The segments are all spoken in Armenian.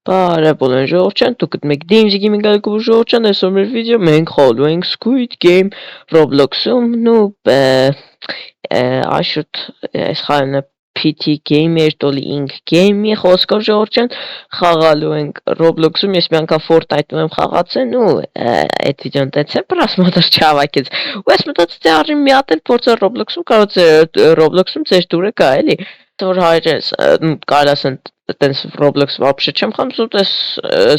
Բարեբոլեն ժողովրդյան, դուք գտնեք Games Gaming այգու ժողովրդյան, այսօր մեր վիդեո մենք խաղալու ենք Squid Game Roblox-ում, Աշուտ այս խաղն է PT Gamer Dolly Inc. Game-ի խոսքով ժողովրդյան, խաղալու ենք Roblox-ում, ես մի անգամ Fortnite-ում եմ խաղացել, այդ վիդեոն տեցել պրասմոտր չհավաքեց, ու ես մտածեցի արի մի հատ էլ փորձել Roblox-ում, կարող Roblox-ում ձեր դուրը գա, էլի, որ հայրես կարել ասեն տենց Roblox вообще չեմ խնդրում, տես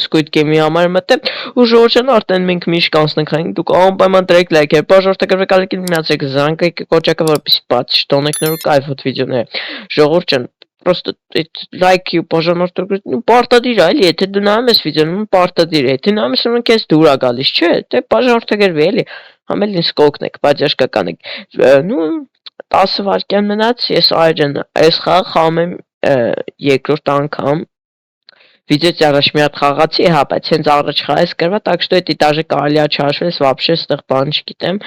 Squid Game-ի համար մտեմ, ու ժողովրդյան արդեն մենք միշտ կանցնենք հային, դուք անպայման դրեք լայք, բաժորդը գրվեք ալիքին միացեք, զանգեք կոճակը, որպեսի բաց չտոնեք նոր կայֆոտ վիդեոները, ժողովրդյան, просто լայքի ու բաժանորդը ու պարտադիր է, էլի, եթե դու նայում ես վիդեոն, պարտադիր է, եթե նայում ես ուրեմն քեզ դուր է գալիս, չէ, դե բաժանորդը գրվի, էլի, ամեն ինձ կօգնեք, բաժաշկա կանեք, 10 վայրկյան մնաց, ես այրեն, այս խաղ խաղում եմ երկրորդ անգամ, վիդեոց առաջ մի հատ խաղացի, բայց հենց առաջ խաղես կրվա, так что эти даже կարելի է չհաշվել, ես вообще ստեղ բան չգիտեմ,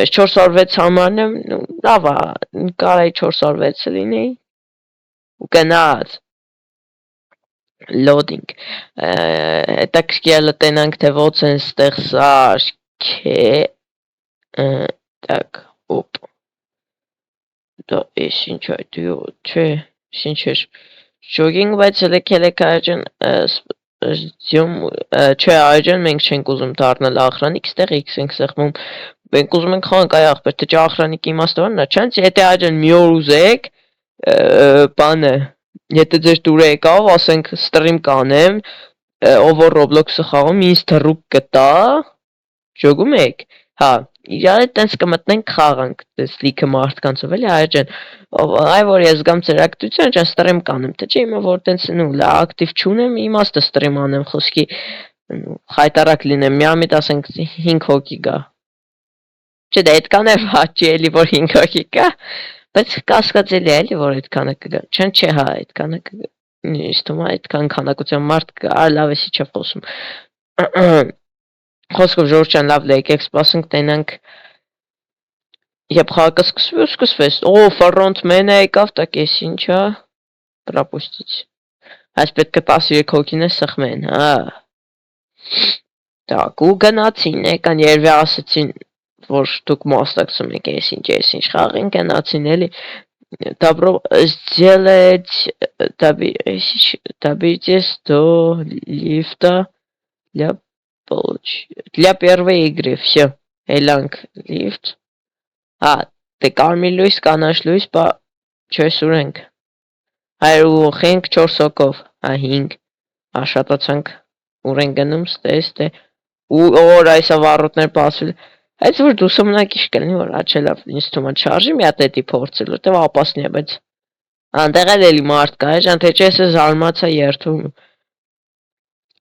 այս 406 համարն եմ, լավ է, կարայի 406 լինի, ու գնաց, loading, հետաքրքիր տենանք, թե ոնց են ստեղ սարքե, так, օպ, դա ես ինչ այդ, չէ, ինչ էր, Jogging, բայց հելեք այրջան, ժդյում, չէ այրջան, մենք չենք ուզում դարնալ ախրանիք, ստեղ X ենք սեղմում, մենք ուզում ենք խանք այ աղբեր, թե ճա ախրանիքի իմաստվանն է, չանց, եթե այրջան մի օր ուզեք, բանը, եթե ձեր դուրը եկավ, ասենք ստրիմ կանեմ, ով որ Roblox-ը խաղում, ինձ թռուկ կտա, ժոգում եք, հա, իրար տենց կմտնենք խաղանք, տես լիքը մարդկանցով էլի այրջան, այ որ ես գամ ձեր ակտիվություն, ճան ստրիմ կանեմ, թե չէ իմը որ տենց ակտիվ չունեմ, իմաստը ստրիմ անեմ, խոսքի խայտարակ լինեմ, միամիտ ասենք 5 հոգի գա, չէ դա այդքան է վաճի էլի, որ 5 հոգի գա, բայց կասկածելի է էլի, որ այդքանը կգա, չեն չէ հա, այդքանը կգա, իստում այդքան քանակության մարդ կգա, լավ էսի չէ խոսում, խոսքով ժողովրդյան լավ եկեք սպասենք տենանք Երբ խաղը սկսվեց, ֆրոնտմենը եկավ, так ես ինչա, пропустить, այս պետք է 13 հոգին է սխմեն, так, ու գնացին, եկան երվի ասեցին, որ դուք մասնակցում եք ես ինչ խաղ են գնացին էլի, добро сделать, добейтесь до лифта для первой игры, все, елանք լիֆտ, դե կարմիր լույս, կանաչ լույս, չես ուրենք, ու խենք 4 հոգով, 5, աշատացանք, ուրենք գնում, ստե, ու որ այսա վարոտներ պասվել, այս որ դու սմնակիշ կլնի, որ աչելավ, ինձ թումա չարժի մի հատ էտի փորձել, որտև ապասնի է, բայց, անտեղ էլի մարդ կա, ժան, թե չես է զարմացա երդում,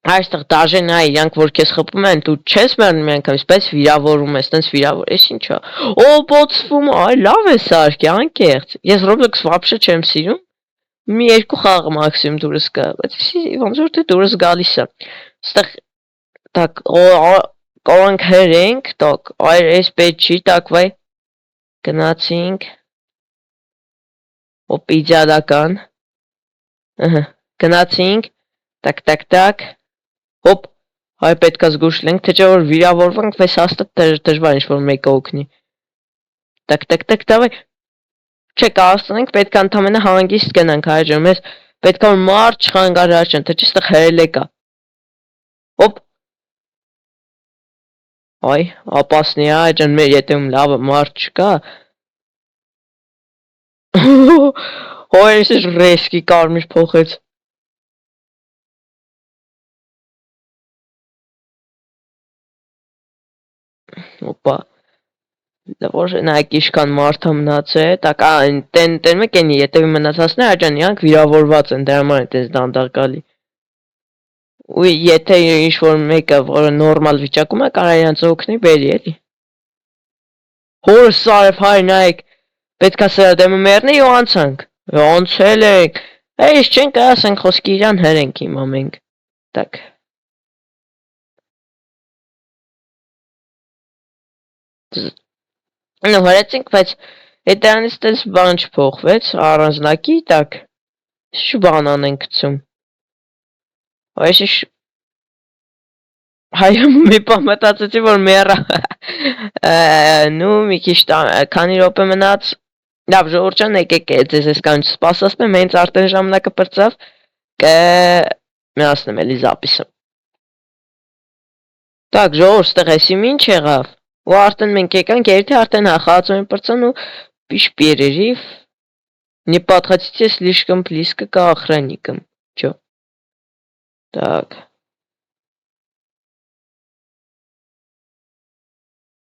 այստեղ դաժեն այ, իրանք որ կեզ խպում են, դու չես մերնում մի անգամ, իսպես վիրավորում ես, տենց վիրավոր, ես ինչա, բոցվում, այ լավ է սարքի, անկեղծ, ես Roblox վապշը չեմ սիրում, մի երկու խաղ մաքսիմում դուրս գա, բայց ոնց որ թե դուրս գալիս է, ստեղ, так, կողանք հերենք, так, այր ես պետ չի, так, վայ, գնացինք, իդյալական, գնացինք, tak, հոպ, այ պետք է զգուշ լինենք, թե չէ որ վիրավորվանք, վես հաստատ դժվար ինչ-որ մեկը օգնի, tak, davай, չէ կաստնենք, պետք է ընդամենը հանգիստ գնանք, այրջան, մեզ պետք է որ մարդ չխանք առաջան, թե չէ ստեղ հերել եկա, հոպ, այ, ապասնի այրջան, մեր ետևում լավը մարդ չկա, հոյ, ես ռեսկի կարմիր փոխեց, Օպա, որ նայք իշքան մարդը մնաց է, տակ տեն մեկ են ետևի մնացածն է, այրջան իրանք վիրավորված են, դրա համար են տես դանդաղ գալի, ու եթե ինչ-որ մեկը, որը նորմալ վիճակում է, կարա իրանց օգնի, բերի էլի, հորը սարև հայ նայք, պետք է սրա դեմը մերնի ու անցանք, անցել ենք, ես չենք ասենք խոսքի իրան հերենք հիմա մենք, տակ, հորեցինք, բայց հետրանից տես բան չփոխվեց, առանձնակի, տակ, շու բան անենք գցում, Այսիշ հայը մի բան մտածեցի, որ մեռա։ Նու մի քիչ քանի րոպե մնաց։ Լավ, ժողովուրդ ջան, եկեք ձեզ այս կանչ սպասացնեմ, հենց արդեն ժամանակը բրծավ։ Միացնեմ էլի զապիսը։ Так, ժողովուրդ, ստեղ էսի ինչ եղավ։ Ու արդեն մենք եկանք, երթի արդեն հախացում են բրծան ու пиш перерыв. Не подходите слишком близко к охранникам. Чё? Так.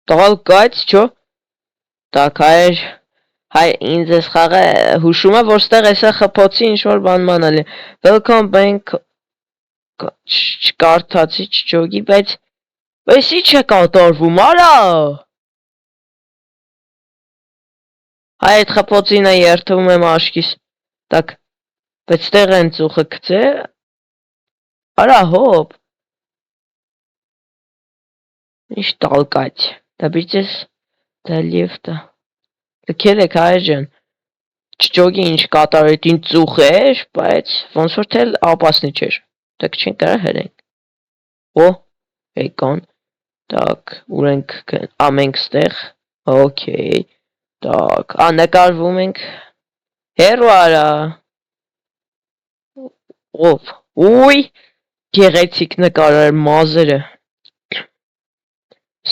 Толкать, чё? Так, հայ ինձ էս խաղը հուշում է, որ ստեղ էսա խփոցի ինչ-որ բան մանալ է։ Welcome bank չկարդացի չջոգի, բայց ինչ է կատարվում, արա։ Հայ այդ խփոցին է երթվում եմ աշկիս։ Так, բայց ստեղ են ծուխը գցե։ Արա հոպ։ Ինչ толкать. Добитесь до лифта. Լքերեք հայջան, չջոգի ինչ կատարել ինչ ծուխ էր, բայց ոնց որ թել ապասնի չէր, դակ չեն կարա հրենք, եկան, տակ, ուր ենք ամենք ստեղ, ոքեյ, տակ, նկարվում ենք, հերու արա, ուй, գեղեցիկ նկարար մազերը,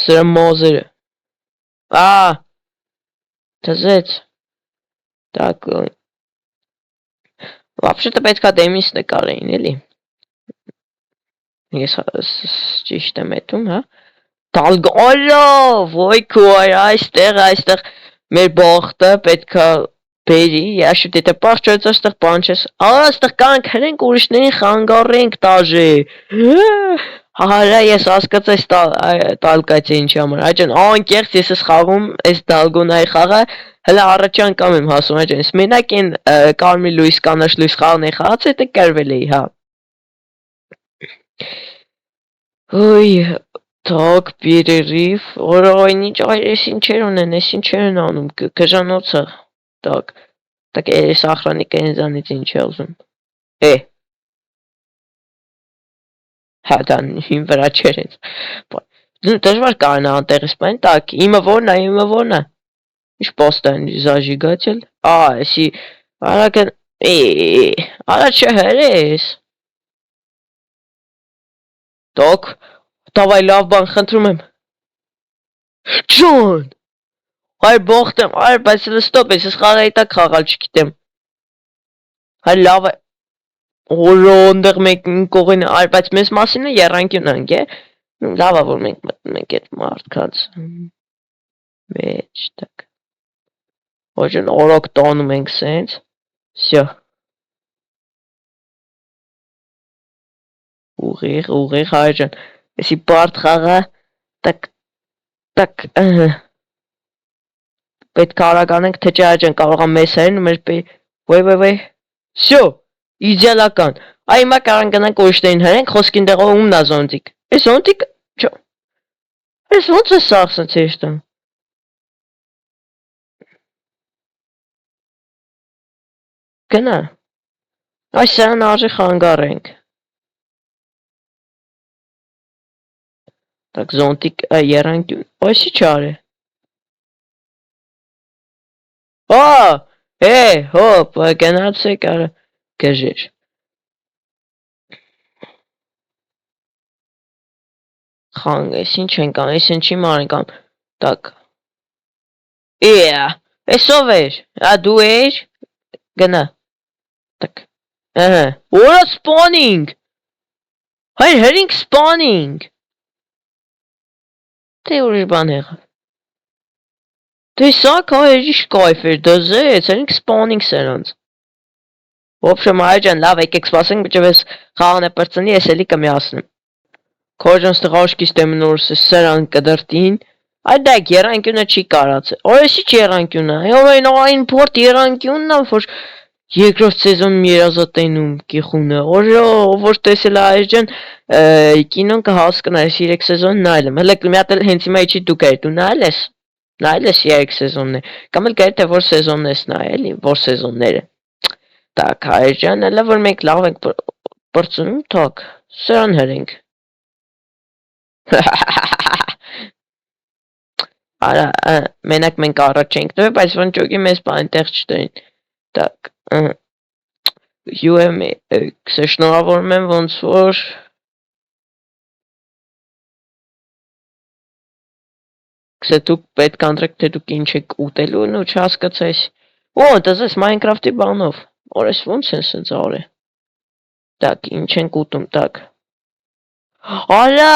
սրա մազերը, Тazet. Так. Вообще-то պետքա դեմից նկարեին, էլի։ Ես ճիշտ եմ էտում, հա։ Տալգոլո, ոյ քույր, այստեղ մեր բախտը պետքա բերի, яшут это պարչոց այստեղ բանչես։ Այստեղ կանք հրենք ուրիշներին խանգարենք տաժե։ Հարա ես հասկացա տալկայց է ինչի համար, այջան անկեղծ ես ես խաղում ես դալգոնայի խաղը, հլա առաջ անգամ եմ հասում, այջան ես մենակ են կարմիր լույս կանաչ լույս խաղն է խաղաց, հետը կրվել էի, հա։ Ոյ, տակ, перерыв, օրոյն ինչ այս ինչեր ունեն, այս ինչեր են անում, կժանոցը, տակ, ես ախրանիկը ինձանից ինչ է ուզում, Հա, դա հին վրա չեր ինձ։ Դժվար կարնա անտեղից պայն, так, իմը որն է։ Ինչ պոստան զաժիգացել։ Էսի, արագը, արա չհրես։ Так, давай լավ բան խնդրում եմ։ Ջոն։ Հայ բախտեմ, բայց ստոպ ես խաղը հետա խաղալ չգիտեմ։ Հայ լավ է։ Օրո ընդեղ մենք կողին, բայց մեզ մասին է եռանկյուն ենք, լավ է, որ մենք մտնում ենք այդ մարդկանց մեջ, так, ոչն օրոք տանում ենք սենց, սյո, ուղիղ հայջան, եսի բարդ խաղա, так, պետք արագանենք, թե չէ հայջան կարող եմ մեզ հերին, մեր վայ, սյո, իդեալական, այմա կարան գնանք ուրիշներին հրենք, խոսքին դեղով ումնա զոնտիկ, ես զոնտիկ, չո, ես ոնց է սաղսն ծեշտան, գնա, այս սրան արժի խանգար ենք, так, զոնտիկ երանքյուն, այսի չար է, հոպ, գնացեք արա, գժեր, խանգ, ես ինչ ենք ան, ես ինչի մար ենք ան, так, Էսով էր, դու էր, գնա, так, Որա սպանինգ, հայր հերինք սպանինգ, թե ուրիշ բան եղավ, թե սակ հայր իշ կայֆ էր, դզեց, հերինք սպանինգ սերանց, ոբշեմ հայջան, լավ եկեք սպասենք, բիչև ես խաղան է պրծնի, ես էլի կմիասնեմ, քոջան ստեղ աշկիս դեմնորս ես սերան կդրտին, այդ դայք երանկյունը չի կարաց, օրեսի չի երանկյունը, այն պորտ երանկյունն որ երկրորդ սեզոնում երազատենում կիխունը, որ տեսել այժան կինոն կհասկնայես 3 սեզոն նայել եմ, հլը մի հատ հենց հիմա իչի դու կայր, դու նայել ես 3 սեզոնն է, կամ էլ կայր թե որ սեզոնն ես նայել, որ սեզոնները, так, այժան հլը որ մենք լավ ենք պրծնում, так, Սրան հրենք։ Արա, մենակ մենք առաջ ենք տվել, բայց վնճոգի մեզ այնտեղ չտային։ Так, շնորհավորում եմ ոնց որ դուք պետք անդրեք թե դուք ինչ եք ուտելու ու չհասկացես։ Օ, դες Minecraft-ի բանով։ Օրես ոնց են սենց արել։ Так, ինչ ենք ուտում, так։ Արա,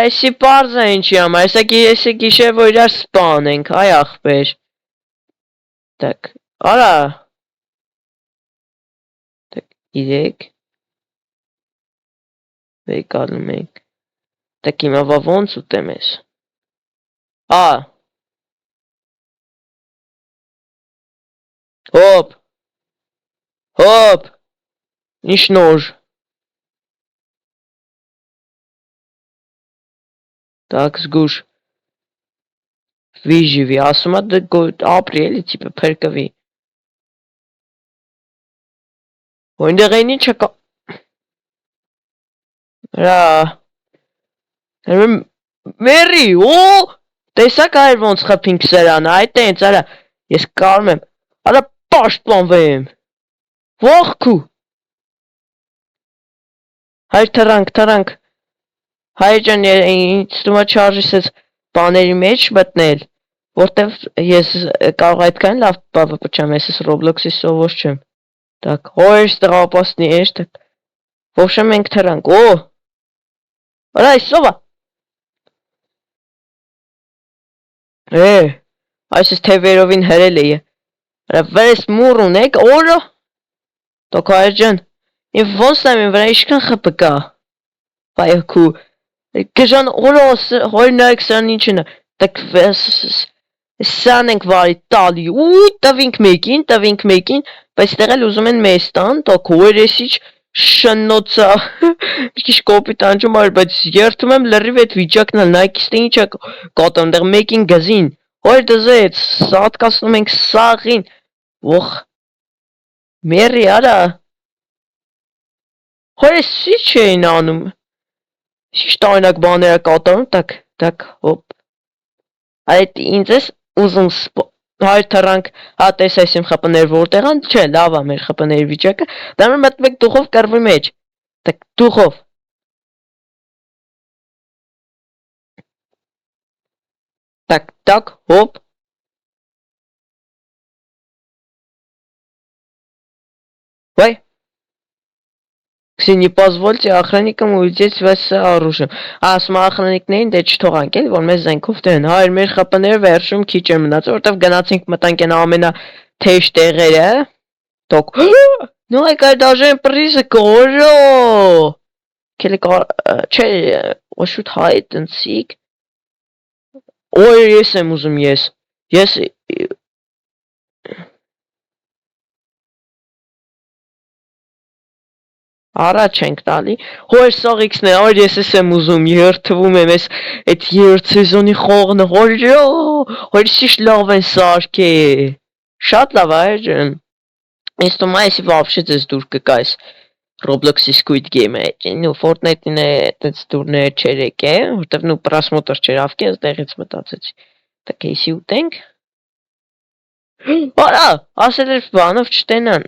էսի պարզ է ինչի համար, էսի գիշեր որ իրար սպան ենք, այ ախպեր։ Так, արա։ Так, 3 Վեկալում ենք։ Так, հիմա ոնց ուտեմ ես։ Հոպ, հոպ, ինչ նոր։ Так, զգուշ։ Выживи, ասում է ապրի էլի, տիպը փրկվի։ Որտեղ են ինչը կա։ Հրա։ Մերի, օ, տեսակ այր ոնց խփինք սրանը, այ տենց, արա, ես կարում եմ, արա պաշտպանվեմ։ Ողքու։ Հայր թրանք։ Հայր ջան, ինձ թվում է չարժես բաների մեջ մտնել, որտեվ ես կարող այդքան լավ բավը պչամ, ես Roblox-ի սովոր չեմ։ Так, ой, опасный есть, так. В общем, մենք թրանք, օ։ Արա, սովա։ Այս թևերովին հրել է։ Արա, վրես մուր ունեք, օրը։ Տոք հայր ջան, իմ ոնց եմ իմ վրա իշքան խպը կա։ Բայակու, գժան օրը հորնարեք սրան ինչն է, так սան ենք վարի տալի, ու տվինք մեկին, բայց տեղել ուզում են մեզ տան, տոք որ եսիչ շնոցա, մի քիչ կոպիտ անջում արի, բայց երթում եմ լրիվ այդ վիճակն էլ, նայքիս թե ինչ է կատում, դեղ մեկին գզին, հոր դզեց, սատկացնում ենք սաղին, ող, մերի արա, հոր ես ինչ էին անում, ինչ տարինակ բաները կատարում, tak, հոպ, այդ ինձ ես ուզում հայր թրանք, տես այս իմ խպներ որտեղ են, չէ, լավ է մեր խպների վիճակը, դարմր մտվեք դուխով կրվի մեջ, tak, դուխով, tak, հոպ, вай, не позвольте охранникам увидеть вас оружием, ասում охранникներին դե չթողանք էլ, որ մեզ զենքով տեն, հայր մեր խպները վերջում քիչ է մնաց, որտեվ գնացինք մտանք են ամենա թեժ տեղերը, տոք, ну այկայ դաժեն պրիզը կորո, չէ, ոշուտ հայտ ընցիկ, օր ես եմ ուզում ես Առաջ ենք տալի, հոր սաղիքսն է, որ ես եմ ուզում, երթվում եմ ես այդ երդ սեզոնի խողնը, հոր սիշ լավ են սարքե, շատ լավ այր ջն, ես թում այսի վավշե ձեզ դուր կկայս, Roblox-ի Squid Game-ը, նու Fortnite-ին է տենց դուրները չեր եկե, որտև նու պրասմոտր չեր ավկի, ես դեղից մտացեցի, tak էիսի ուտենք, արա, ասել էր բանով չտենան,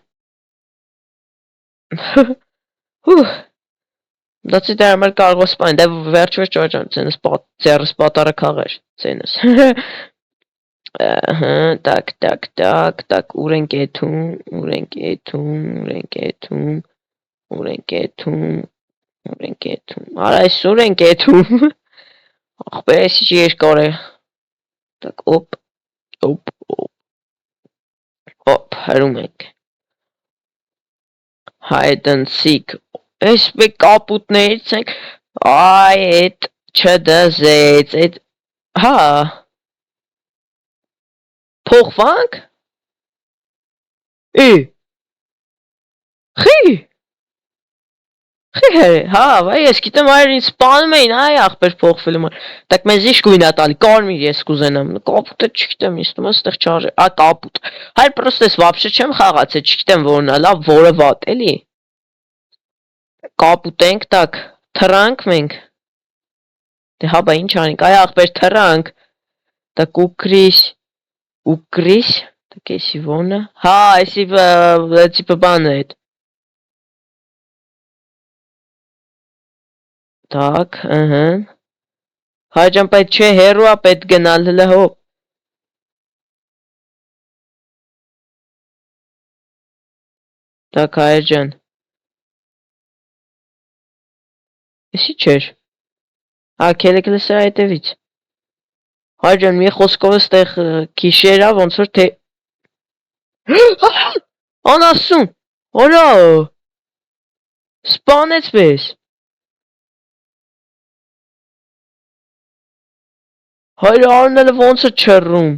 Դացի դեր համար կարող սպայն, դե վերջ ջոջան, ցենս ձերս պատարը քաղեր, ցենս, tak, ուր ենք եթում, արա այս ուր ենք եթում, ախպեր ես իչ երկար է, tak, հրում ենք, հայդնցիկ, ես մեկ կապուտներից ենք, այ էդ չդզեց, էդ, հա, փոխվանք, հա, վայ ես գիտեմ այր ինձ սպանում էին, այ ախպեր փոխվելու մար, tak մեզ իշ գույնա տալի, կարմիր ես կուզենամ, կապուտը չգիտեմ, ես տում աստեղ չարժե, կապուտ, հայր պրոստ ես վապշը չեմ խաղացել, չգիտեմ որն է լավ, որը վատ, էլի, կապուտ ենք, tak, Թռանք մենք։ Դե հա, բա ինչ անենք, այ ախպեր թռանք։ Так укрись, так если вона. Հա, էսի տիպը բանը այդ։ Так, ըհը։ Հայջան պետք չէ հերո է պետք գնալ հլը հո։ Так, հայջան։ Էսի չէր։ Հա, քելեք լսրա հետևից։ Հայջան, մի խոսքով ստեղ գիշերա ոնց որ թե Անասուն, օրա սպանեց մեզ։ Հայր արնելը ոնց է չռում։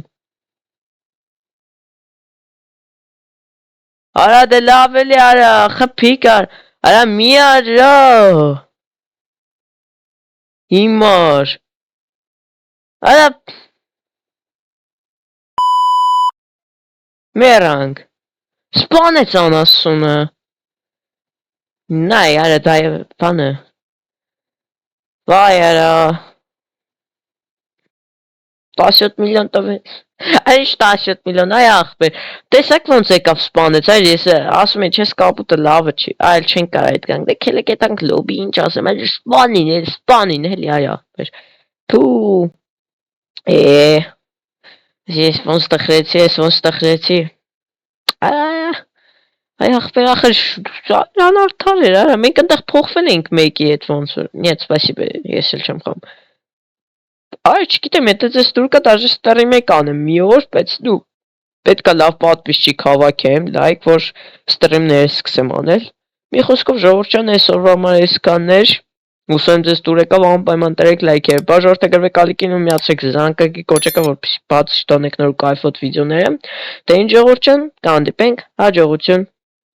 Արա դե լավ էլի արա, խփիկ արա մի արա։ Հիմար։ Արա Մերանք։ Սպանեց անասունը։ Նայ, արա դա բանը։ Վայ արա։ 17 միլիոն տվեց։ Այն 17 միլիոն, այ ախպեր։ Տեսակ ոնց եկավ սպանեց, այր ես ասում եմ, չես կապուտը լավը չի, այլ չեն կարա այդ գանք, դե քելեք ետանք լոբի, ինչ ասեմ, այլ սպանին, էլի, այ ախպեր։ Թու, ես ոնց տխրեցի, այ ախպեր ախր անարդար էր, արա, մենք ընդեղ փոխվել ենք մեկի հետ ոնց որ, нет, спасибо, ես էլ չեմ խամ։ Այ չգիտեմ, եթե ձեզ դուր կա դաժե ստրիմ եք անեմ մի օր, բայց դու պետքա լավ պատվիսչիկ հավաքեմ, լայք, որ ստրիմներ սկսեմ անել։ Մի խոսքով ժողովուրդ ջան, այսօրվա համար այսքաններ։ Հուսով եմ ձեզ դուր եկավ, անպայման տրեք լայքերը, բաժարտագրվեք ալիքին ու միացրեք զանգակի կոճակը, որպեսզի բաց չտանեք նոր կայֆոտ վիդեոները։ Դե ինչ ժողովուրդ ջան, կհանդիպենք, հաջողություն։